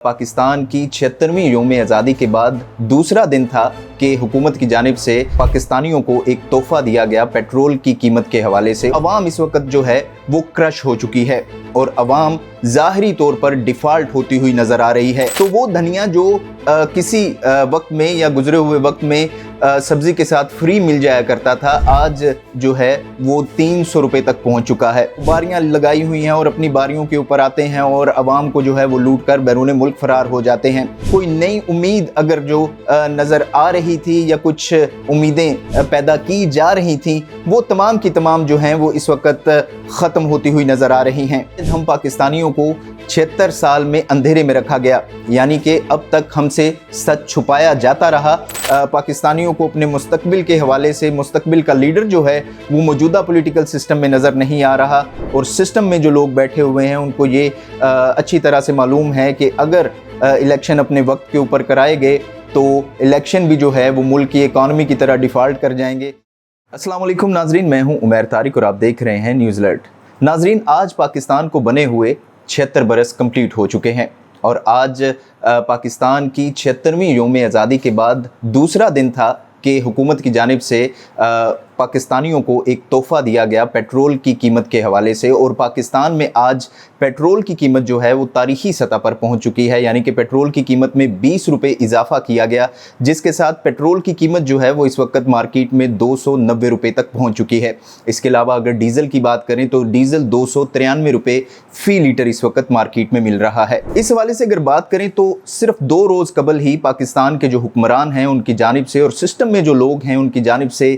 पाकिस्तान की 76वीं योम आज़ादी के बाद दूसरा दिन था कि हुकूमत की जानिब से पाकिस्तानियों को एक तोहफा दिया गया पेट्रोल की कीमत के हवाले से। अवाम इस वक्त जो है वो क्रश हो चुकी है और अवाम ज़ाहरी तौर पर डिफ़ॉल्ट होती हुई नज़र आ रही है। तो वो धनिया जो किसी वक्त में या गुजरे हुए वक्त में सब्ज़ी के साथ फ्री मिल जाया करता था, आज जो है वो 300 रुपये तक पहुंच चुका है। बारियां लगाई हुई हैं और अपनी बारियों के ऊपर आते हैं और अवाम को जो है वो लूट कर बैरून मुल्क फरार हो जाते हैं। कोई नई उम्मीद अगर जो नज़र आ रही थी या कुछ उम्मीदें पैदा की जा रही थी, वो तमाम की तमाम जो हैं वो इस वक्त ख़त्म होती हुई नज़र आ रही हैं। हम पाकिस्तानियों को 76 साल में अंधेरे में रखा गया, यानी कि अब तक हमसे सच छुपाया जाता रहा। पाकिस्तानियों को अपने मुस्तकबिल के हवाले से मुस्तकबिल का लीडर जो है वो मौजूदा पॉलिटिकल सिस्टम में नज़र नहीं आ रहा और सिस्टम में जो लोग बैठे हुए हैं उनको ये अच्छी तरह से मालूम है कि अगर इलेक्शन अपने वक्त के ऊपर कराए गए तो इलेक्शन भी जो है वो मुल्क की इकॉनमी की तरह डिफ़ॉल्ट कर जाएंगे। अस्सलाम वालेकुम नाजरीन, मैं हूँ उमैर तारिक और आप देख रहे हैं न्यूज़ अलर्ट। नाजरीन, आज पाकिस्तान को बने हुए 76 बरस कंप्लीट हो चुके हैं और आज पाकिस्तान की 76वीं योम आज़ादी के बाद दूसरा दिन था कि हुकूमत की जानिब से पाकिस्तानियों को एक तोहफ़ा दिया गया पेट्रोल की कीमत के हवाले से। और पाकिस्तान में आज पेट्रोल की कीमत जो है वो तारीख़ी सतह पर पहुंच चुकी है, यानी कि पेट्रोल की कीमत में 20 रुपये इजाफ़ा किया गया, जिसके साथ पेट्रोल की कीमत जो है वो इस वक्त मार्केट में 290 रुपये तक पहुंच चुकी है। इसके अलावा अगर डीज़ल की बात करें तो डीज़ल 293 रुपये फ़ी लीटर इस वक्त मार्केट में मिल रहा है। इस हवाले से अगर बात करें तो सिर्फ 2 रोज़ कबल ही पाकिस्तान के जो हुक्मरान हैं उनकी जानिब से और सिस्टम में जो लोग हैं उनकी जानिब से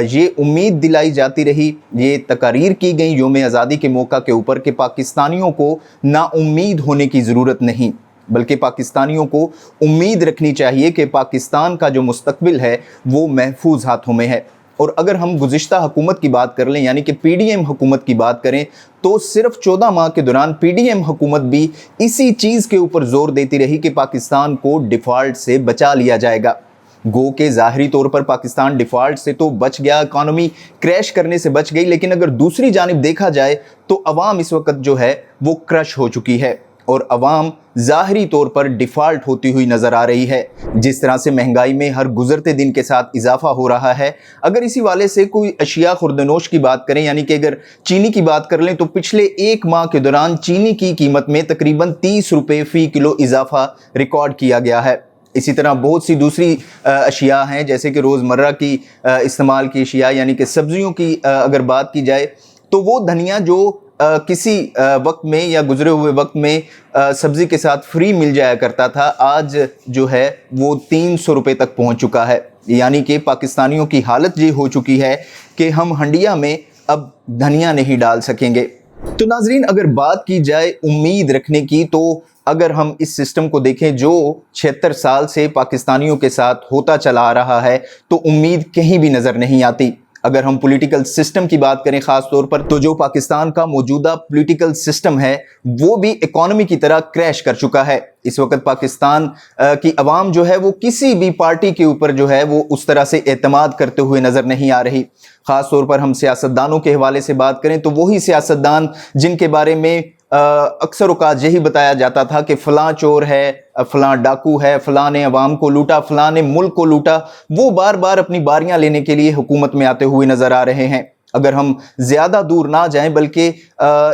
ये उम्मीद दिलाई जाती रही, ये तकारीर की गई योम आज़ादी के मौका के ऊपर कि पाकिस्तानियों को नाउम्मीद होने की ज़रूरत नहीं, बल्कि पाकिस्तानियों को उम्मीद रखनी चाहिए कि पाकिस्तान का जो मुस्तकबिल है वो महफूज हाथों में है। और अगर हम गुज़िश्ता हुकूमत की बात कर लें, यानी कि PDM हुकूमत की बात करें, तो सिर्फ 14 माह के दौरान PDM हुकूमत भी इसी चीज़ के ऊपर ज़ोर देती रही कि पाकिस्तान को डिफ़ॉल्ट से बचा लिया जाएगा। गो के ज़ाहरी तौर पर पाकिस्तान डिफ़ॉल्ट से तो बच गया, इकॉनमी क्रैश करने से बच गई, लेकिन अगर दूसरी जानिब देखा जाए तो अवाम इस वक्त जो है वो क्रश हो चुकी है और अवाम ज़ाहरी तौर पर डिफ़ॉल्ट होती हुई नज़र आ रही है। जिस तरह से महंगाई में हर गुज़रते दिन के साथ इजाफा हो रहा है, अगर इसी वाले से कोई अशिया खुर्दनोश की बात करें, यानी कि अगर चीनी की बात कर लें तो पिछले 1 माह के दौरान चीनी की कीमत में तकरीबन 30 रुपये फ़ी किलो इजाफा रिकॉर्ड किया गया है। इसी तरह बहुत सी दूसरी अशिया हैं, जैसे कि रोज़मर्रा की इस्तेमाल की अशिया, यानी कि सब्ज़ियों की अगर बात की जाए तो वो धनिया जो किसी वक्त में या गुजरे हुए वक्त में सब्ज़ी के साथ फ्री मिल जाया करता था, आज जो है वो 300 रुपये तक पहुंच चुका है। यानी कि पाकिस्तानियों की हालत ये हो चुकी है कि हम हंडिया में अब धनिया नहीं डाल सकेंगे। तो नाजरीन, अगर बात की जाए उम्मीद रखने की, तो अगर हम इस सिस्टम को देखें जो 76 साल से पाकिस्तानियों के साथ होता चला आ रहा है, तो उम्मीद कहीं भी नज़र नहीं आती। अगर हम पॉलिटिकल सिस्टम की बात करें ख़ास तौर पर, तो जो पाकिस्तान का मौजूदा पॉलिटिकल सिस्टम है वो भी इकॉनमी की तरह क्रैश कर चुका है। इस वक्त पाकिस्तान की अवाम जो है वो किसी भी पार्टी के ऊपर जो है वो उस तरह से एतमाद करते हुए नज़र नहीं आ रही। ख़ास तौर पर हम सियासतदानों के हवाले से बात करें तो वही सियासतदान जिनके बारे में अक्सर औकात यही बताया जाता था कि फ़लाँ चोर है, फ़लाँ डाकू है, फ़लाँ ने अवाम को लूटा, फ़लाँ ने मुल्क को लूटा, वो बार बार अपनी बारियां लेने के लिए हुकूमत में आते हुए नज़र आ रहे हैं। अगर हम ज़्यादा दूर ना जाएं बल्कि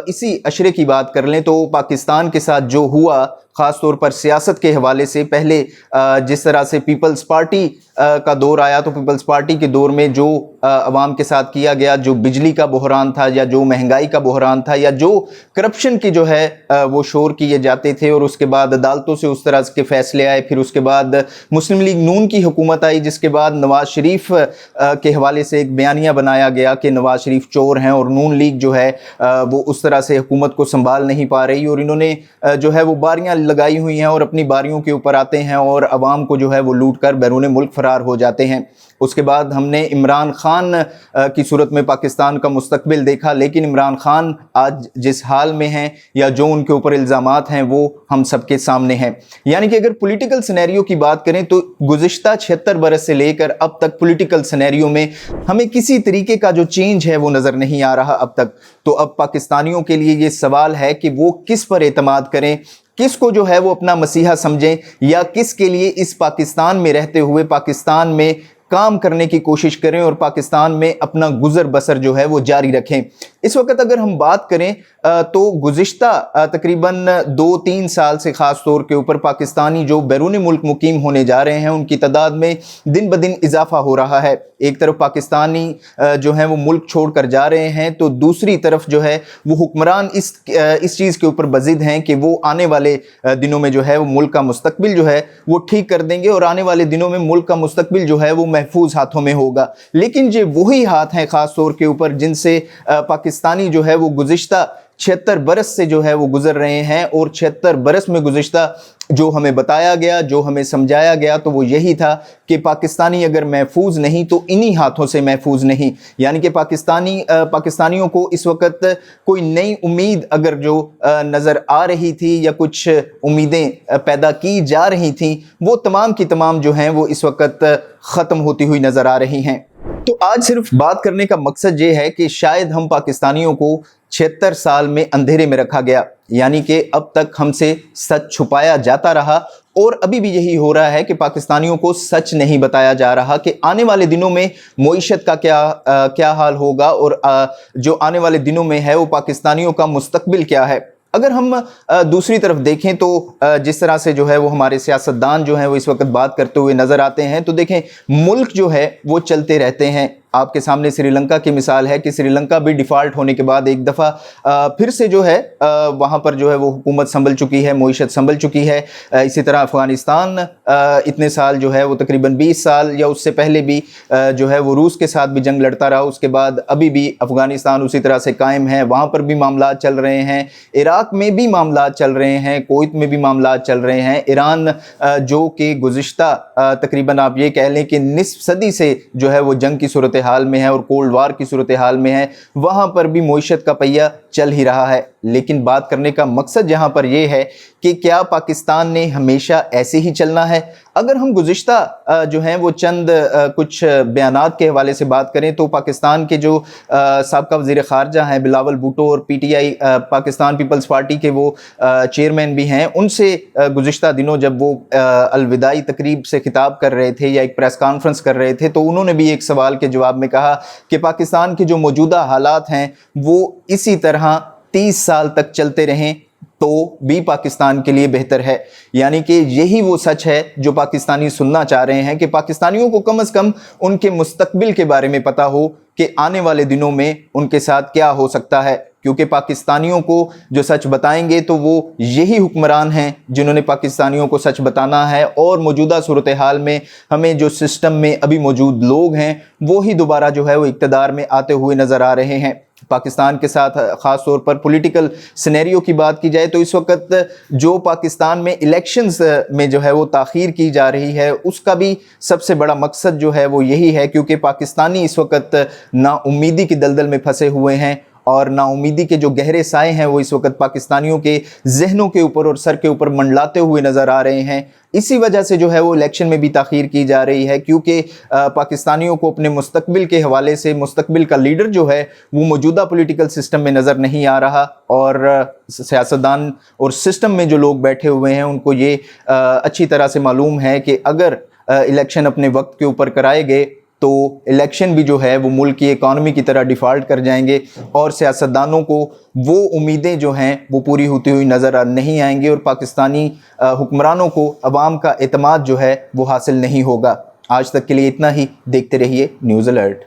इसी अशरे की बात कर लें तो पाकिस्तान के साथ जो हुआ, ख़ास तौर पर सियासत के हवाले से, पहले जिस तरह से पीपल्स पार्टी का दौर आया तो पीपल्स पार्टी के दौर में जो अवाम के साथ किया गया, जो बिजली का बहरान था या जो महंगाई का बहरान था या जो करप्शन की जो है वो शोर किए जाते थे, और उसके बाद अदालतों से उस तरह के फ़ैसले आए। फिर उसके बाद मुस्लिम लीग नून की हुकूमत आई, जिसके बाद नवाज़ शरीफ के हवाले से एक बयानिया बनाया गया कि नवाज़ शरीफ चोर हैं और नून लीग जो है वो उस तरह से हुकूमत को संभाल नहीं पा रही और इन्होंने जो है वो बारियां लगाई हुई हैं और अपनी बारियों के ऊपर आते हैं और अवाम को जो है वो लूट कर बैरून मुल्क फरार हो जाते हैं। उसके बाद हमने इमरान खान की सूरत में पाकिस्तान का मुस्तकबिल देखा, लेकिन इमरान खान आज जिस हाल में हैं या जो उनके ऊपर इल्ज़ामात हैं वो हम सबके सामने हैं। यानी कि अगर पॉलिटिकल सिनेरियो की बात करें तो गुज़िश्ता 76 बरस से लेकर अब तक पॉलिटिकल सिनेरियो में हमें किसी तरीके का जो चेंज है वो नज़र नहीं आ रहा अब तक। तो अब पाकिस्तानियों के लिए ये सवाल है कि वो किस पर एतमाद करें, किस को जो है वो अपना मसीहा समझें, या किस के लिए इस पाकिस्तान में रहते हुए पाकिस्तान में काम करने की कोशिश करें और पाकिस्तान में अपना गुजर बसर जो है वो जारी रखें। इस वक्त अगर हम बात करें तो गुज़िश्ता तकरीबन 2-3 साल से ख़ास तौर के ऊपर पाकिस्तानी जो बैरून मुल्क मुकीम होने जा रहे हैं उनकी तादाद में दिन ब दिन इजाफा हो रहा है। एक तरफ पाकिस्तानी जो हैं वो मुल्क छोड़ कर जा रहे हैं, तो दूसरी तरफ जो है वो हुक्मरान इस चीज़ के ऊपर बज़िद हैं कि वो आने वाले दिनों में जो है वो मुल्क का मुस्तकबिल जो है वो ठीक कर देंगे और आने वाले दिनों में मुल्क का मुस्तकबिल जो है वो महफूज हाथों में होगा। लेकिन ये वही हाथ हैं ख़ास तौर के ऊपर जिनसे पाकिस्तानी जो है वो गुज़िश्ता 76 बरस से जो है वो गुजर रहे हैं, और 76 बरस में गुज़िश्ता जो हमें बताया गया, जो हमें समझाया गया, तो वो यही था कि पाकिस्तानी अगर महफूज नहीं तो इन्हीं हाथों से महफूज नहीं। यानी कि पाकिस्तानियों को इस वक्त कोई नई उम्मीद अगर जो नज़र आ रही थी या कुछ उम्मीदें पैदा की जा रही थी, वो तमाम की तमाम जो हैं वो इस वक्त ख़त्म होती हुई नज़र आ रही हैं। तो आज सिर्फ बात करने का मकसद ये है कि शायद हम पाकिस्तानियों को 76 साल में अंधेरे में रखा गया, यानी कि अब तक हमसे सच छुपाया जाता रहा, और अभी भी यही हो रहा है कि पाकिस्तानियों को सच नहीं बताया जा रहा कि आने वाले दिनों में मईशत का क्या हाल होगा, और जो आने वाले दिनों में है वो पाकिस्तानियों का मुस्तकबिल क्या है। अगर हम दूसरी तरफ देखें तो जिस तरह से जो है वो हमारे सियासतदान जो हैं वो इस वक्त बात करते हुए नज़र आते हैं, तो देखें मुल्क जो है वो चलते रहते हैं। आपके सामने श्रीलंका की मिसाल है कि श्रीलंका भी डिफ़ॉल्ट होने के बाद एक दफ़ा फिर से जो है वहाँ पर जो है वो हुकूमत संभल चुकी है, मईशत संभल चुकी है। इसी तरह अफ़गानिस्तान इतने साल जो है वो तकरीबन 20 साल या उससे पहले भी जो है वो रूस के साथ भी जंग लड़ता रहा, उसके बाद अभी भी अफ़गानिस्तान उसी तरह से कायम है, वहाँ पर भी मामला चल रहे हैं, इराक़ में भी मामला चल रहे हैं, कुवैत में भी मामला चल रहे हैं। ईरान जो कि गुज़िश्ता तकरीबन आप ये कह लें कि निस्फ सदी से जो है वो जंग की सूरत हाल में है और कोल्ड वार की सूरत हाल में है, वहाँ पर भी मईशत का पहिया चल ही रहा है। लेकिन बात करने का मकसद यहाँ पर यह है कि क्या पाकिस्तान ने हमेशा ऐसे ही चलना है। अगर हम गुज़िश्ता जो हैं वो चंद कुछ बयानात के हवाले से बात करें तो पाकिस्तान के जो साबका वज़ीर ख़ारजा हैं बिलावल भुट्टो और PTI पाकिस्तान पीपल्स पार्टी के वो चेयरमैन भी हैं, उनसे गुज़िश्ता दिनों जब वो अलविदाई तकरीब से खिताब कर रहे थे या एक प्रेस कॉन्फ्रेंस कर रहे थे, तो उन्होंने भी एक सवाल के जवाब में कहा कि पाकिस्तान के जो मौजूदा हालात हैं वो इसी तरह 30 साल तक चलते रहें तो भी पाकिस्तान के लिए बेहतर है। यानी कि यही वो सच है जो पाकिस्तानी सुनना चाह रहे हैं कि पाकिस्तानियों को कम से कम उनके मुस्तकबिल के बारे में पता हो कि आने वाले दिनों में उनके साथ क्या हो सकता है, क्योंकि पाकिस्तानियों को जो सच बताएंगे तो वो यही हुक्मरान हैं जिन्होंने पाकिस्तानियों को सच बताना है। और मौजूदा सूरत हाल में हमें जो सिस्टम में अभी मौजूद लोग हैं वो ही दोबारा जो है वो इक़्तिदार में आते हुए नज़र आ रहे हैं। पाकिस्तान के साथ ख़ास तौर पर पॉलिटिकल सिनेरियो की बात की जाए तो इस वक्त जो पाकिस्तान में इलेक्शंस में जो है वो ताख़ीर की जा रही है, उसका भी सबसे बड़ा मकसद जो है वो यही है, क्योंकि पाकिस्तानी इस वक्त नाउम्मीदी की दलदल में फंसे हुए हैं और नाउम्मीदी के जो गहरे साए हैं वो इस वक्त पाकिस्तानियों के जहनों के ऊपर और सर के ऊपर मंडलाते हुए नज़र आ रहे हैं। इसी वजह से जो है वो इलेक्शन में भी ताख़ीर की जा रही है, क्योंकि पाकिस्तानियों को अपने मुस्तकबिल के हवाले से मुस्तकबिल का लीडर जो है वो मौजूदा पॉलिटिकल सिस्टम में नज़र नहीं आ रहा, और सियासतदान और सिस्टम में जो लोग बैठे हुए हैं उनको ये अच्छी तरह से मालूम है कि अगर इलेक्शन अपने वक्त के ऊपर कराए गए तो इलेक्शन भी जो है वो मुल्क की इकॉनमी की तरह डिफ़ॉल्ट कर जाएंगे और सियासतदानों को वो उम्मीदें जो हैं वो पूरी होती हुई नज़र नहीं आएंगी और पाकिस्तानी हुक्मरानों को अवाम का एतमाद जो है वो हासिल नहीं होगा। आज तक के लिए इतना ही। देखते रहिए न्यूज़ अलर्ट।